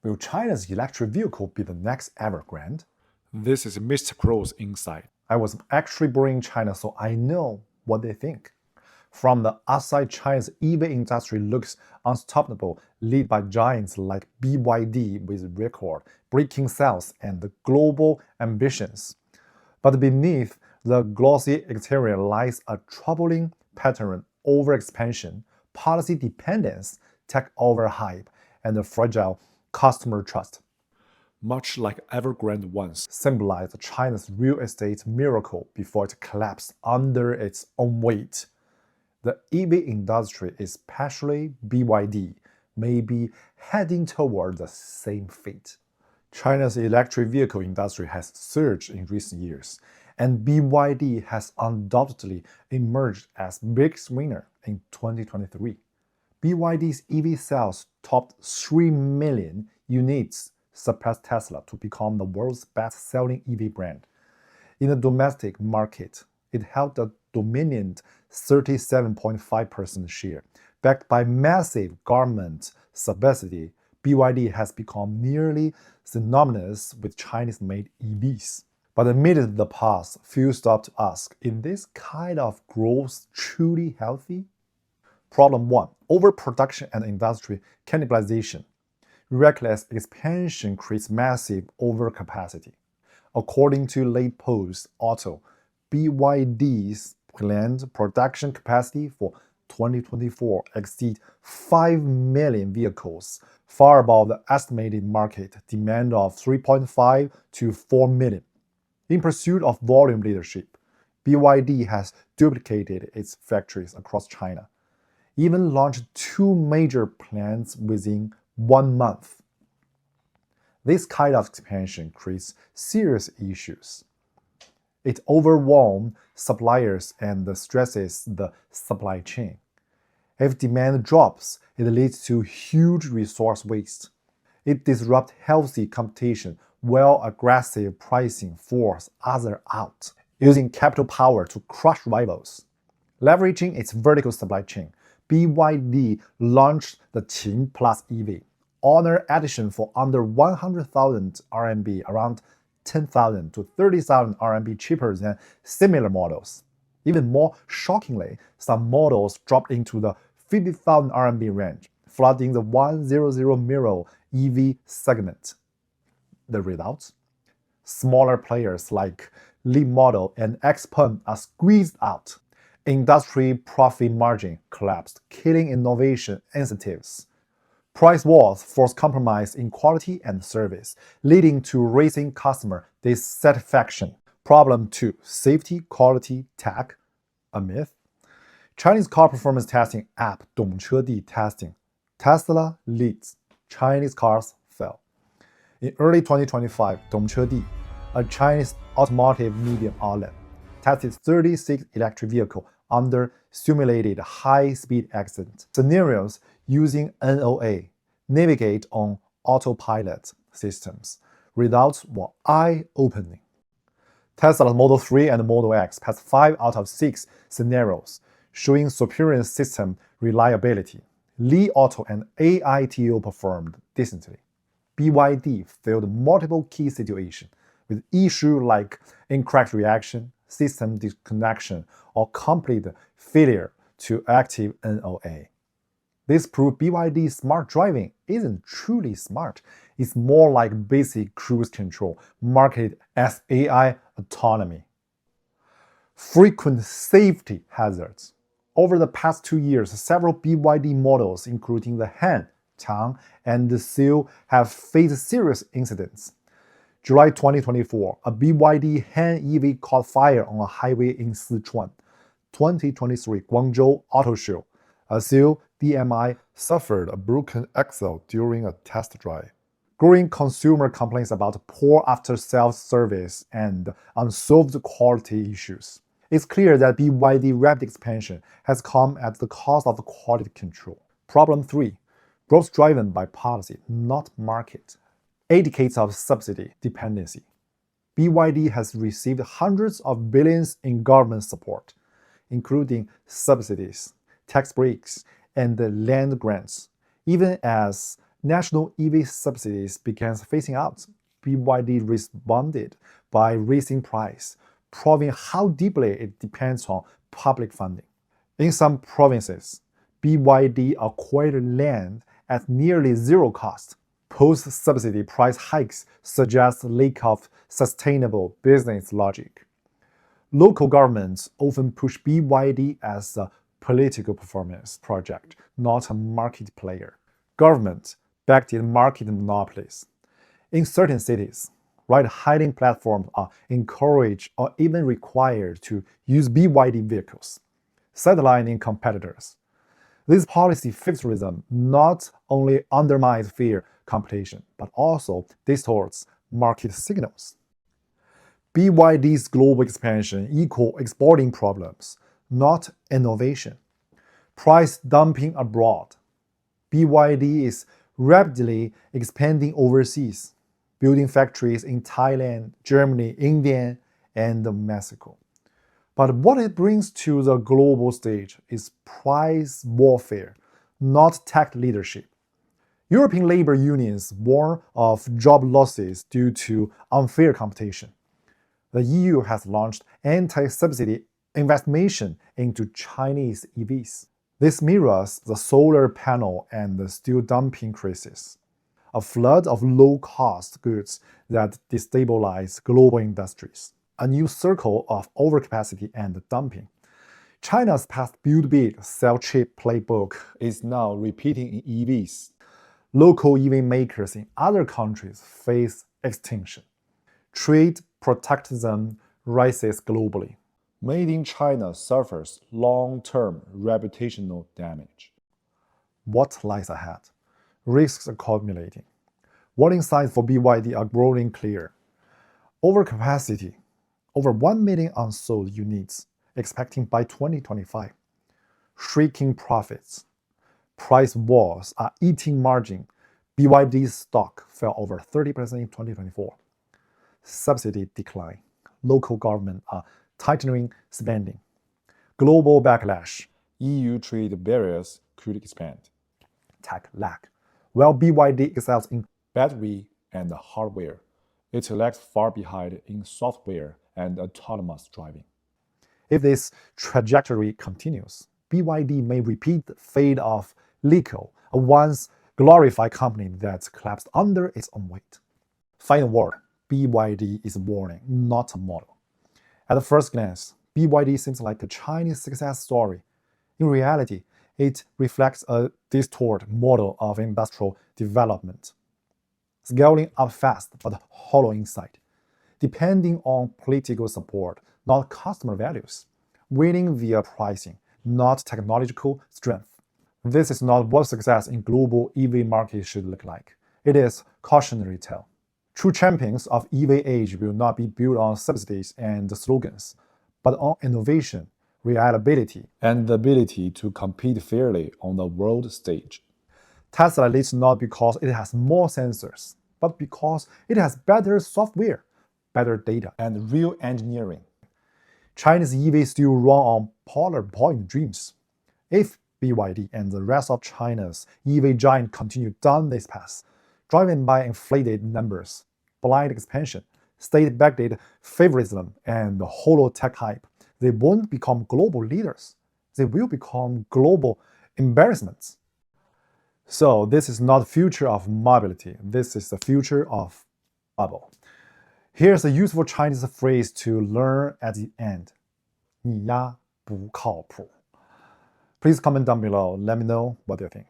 Will China's electric vehicle be the next Evergrande? This is Mr. Crow's insight. I was actually born in China, so I know what they think. From the outside, China's EV industry looks unstoppable, led by giants like BYD with record-breaking sales and global ambitions. But beneath the glossy exterior lies a troubling pattern: overexpansion, policy dependence, tech overhype, and fragile customer trust. Much like Evergrande once, Symbolized China's real estate miracle before it collapsed under its own weight. The EV industry, especially BYD, may be heading toward the same fate. China's electric vehicle industry has surged in recent years, and BYD has undoubtedly emerged as biggest winner in 2023. BYD's EV sales topped 3 million units, surpassed Tesla to become the world's best-selling EV brand. In the domestic market, it held a dominant 37.5% share. Backed by massive government subsidy, BYD has become nearly synonymous with Chinese-made EVs. But amid the past, few stop to ask, is this kind of growth truly healthy? Problem 1. Overproduction and industry cannibalization. Reckless expansion creates massive overcapacity. According to late post Auto, BYD's planned production capacity for 2024 exceeds 5 million vehicles, far above the estimated market demand of 3.5 to 4 million. In pursuit of volume leadership, BYD has duplicated its factories across China, even launched 2 major plants within 1 month. This kind of expansion creates serious issues. It overwhelms suppliers and stresses the supply chain. If demand drops, it leads to huge resource waste. It disrupts healthy competition, while aggressive pricing forces others out, using capital power to crush rivals. Leveraging its vertical supply chain, BYD launched the Qin Plus EV, honor edition for under 100,000 RMB, around 10,000 to 30,000 RMB cheaper than similar models. Even more shockingly, some models dropped into the 50,000 RMB range, flooding the 100 Mirror EV segment. The results? Smaller players like Leapmotor and XPeng are squeezed out. Industry profit margin collapsed, killing innovation incentives. Price wars force compromise in quality and service, leading to rising customer dissatisfaction. Problem 2. Safety, quality, tech. A myth? Chinese car performance testing app Dongchedi testing. Tesla leads. Chinese cars fail. In early 2025, Dongchedi, a Chinese automotive media outlet, tested 36 electric vehicles under simulated high-speed accident scenarios using NOA, navigate on autopilot systems. Results were eye-opening. Tesla's Model 3 and Model X passed 5 out of 6 scenarios, showing superior system reliability. Li Auto and AITO performed decently. BYD failed multiple key situations, with issues like incorrect reaction, system disconnection, or complete failure to active NOA. This proved BYD's smart driving isn't truly smart. It's more like basic cruise control, marketed as AI autonomy. Frequent safety hazards. Over the past 2 years, several BYD models, including the Han, Chang, and the Seal, have faced serious incidents. July 2024, a BYD Han EV caught fire on a highway in Sichuan. 2023 Guangzhou Auto Show, a Seal DMI suffered a broken axle during a test drive. Growing consumer complaints about poor after-sales service and unsolved quality issues. It's clear that BYD rapid expansion has come at the cost of quality control. Problem 3. Growth driven by policy, not market. 8 decades of subsidy dependency. BYD has received hundreds of billions in government support, including subsidies, tax breaks, and land grants, even as national EV subsidies began phasing out, BYD responded by raising price, proving how deeply it depends on public funding. In some provinces, BYD acquired land at nearly zero cost. Post-subsidy price hikes suggest lack of sustainable business logic. Local governments often push BYD as a political performance project, not a market player. Government backed market monopolies. In certain cities, ride-hailing platforms are encouraged or even required to use BYD vehicles, sidelining competitors. This policy fixerism not only undermines fair competition, but also distorts market signals. BYD's global expansion equals exporting problems, not innovation. Price dumping abroad. BYD is rapidly expanding overseas, building factories in Thailand, Germany, India, and Mexico. But what it brings to the global stage is price warfare, not tech leadership. European labor unions warn of job losses due to unfair competition. The EU has launched anti-subsidy investigation into Chinese EVs. This mirrors the solar panel and the steel dumping crisis, a flood of low-cost goods that destabilize global industries, a new circle of overcapacity and dumping. China's past build big, sell cheap playbook is now repeating in EVs. Local EV makers in other countries face extinction. Trade protectionism rises globally. Made in China suffers long-term reputational damage. What lies ahead? Risks accumulating. Warning signs for BYD are growing clear. Overcapacity, over 1 million unsold units, expecting by 2025. Shrinking profits. Price wars are eating margin. BYD's stock fell over 30% in 2024. Subsidy decline. Local governments are tightening spending. Global backlash. EU trade barriers could expand. Tech lag. While BYD excels in battery and hardware, it lags far behind in software and autonomous driving. If this trajectory continues, BYD may repeat the fate of Lico, a once glorified company that collapsed under its own weight. Final word, BYD is a warning, not a model. At first glance, BYD seems like a Chinese success story. In reality, it reflects a distorted model of industrial development, scaling up fast but hollow inside, depending on political support, not customer values, winning via pricing, not technological strength. This is not what success in global EV market should look like. It is cautionary tale. True champions of EV age will not be built on subsidies and slogans, but on innovation, reliability, and the ability to compete fairly on the world stage. Tesla leads not because it has more sensors, but because it has better software, better data, and real engineering. Chinese EVs still run on PowerPoint dreams. If BYD and the rest of China's EV giant continue down this path, driven by inflated numbers, blind expansion, state-backed favoritism, and hollow tech hype, they won't become global leaders. They will become global embarrassments. So this is not the future of mobility. This is the future of bubble. Here's a useful Chinese phrase to learn at the end. 你丫不靠谱. Please comment down below. Let me know what you think.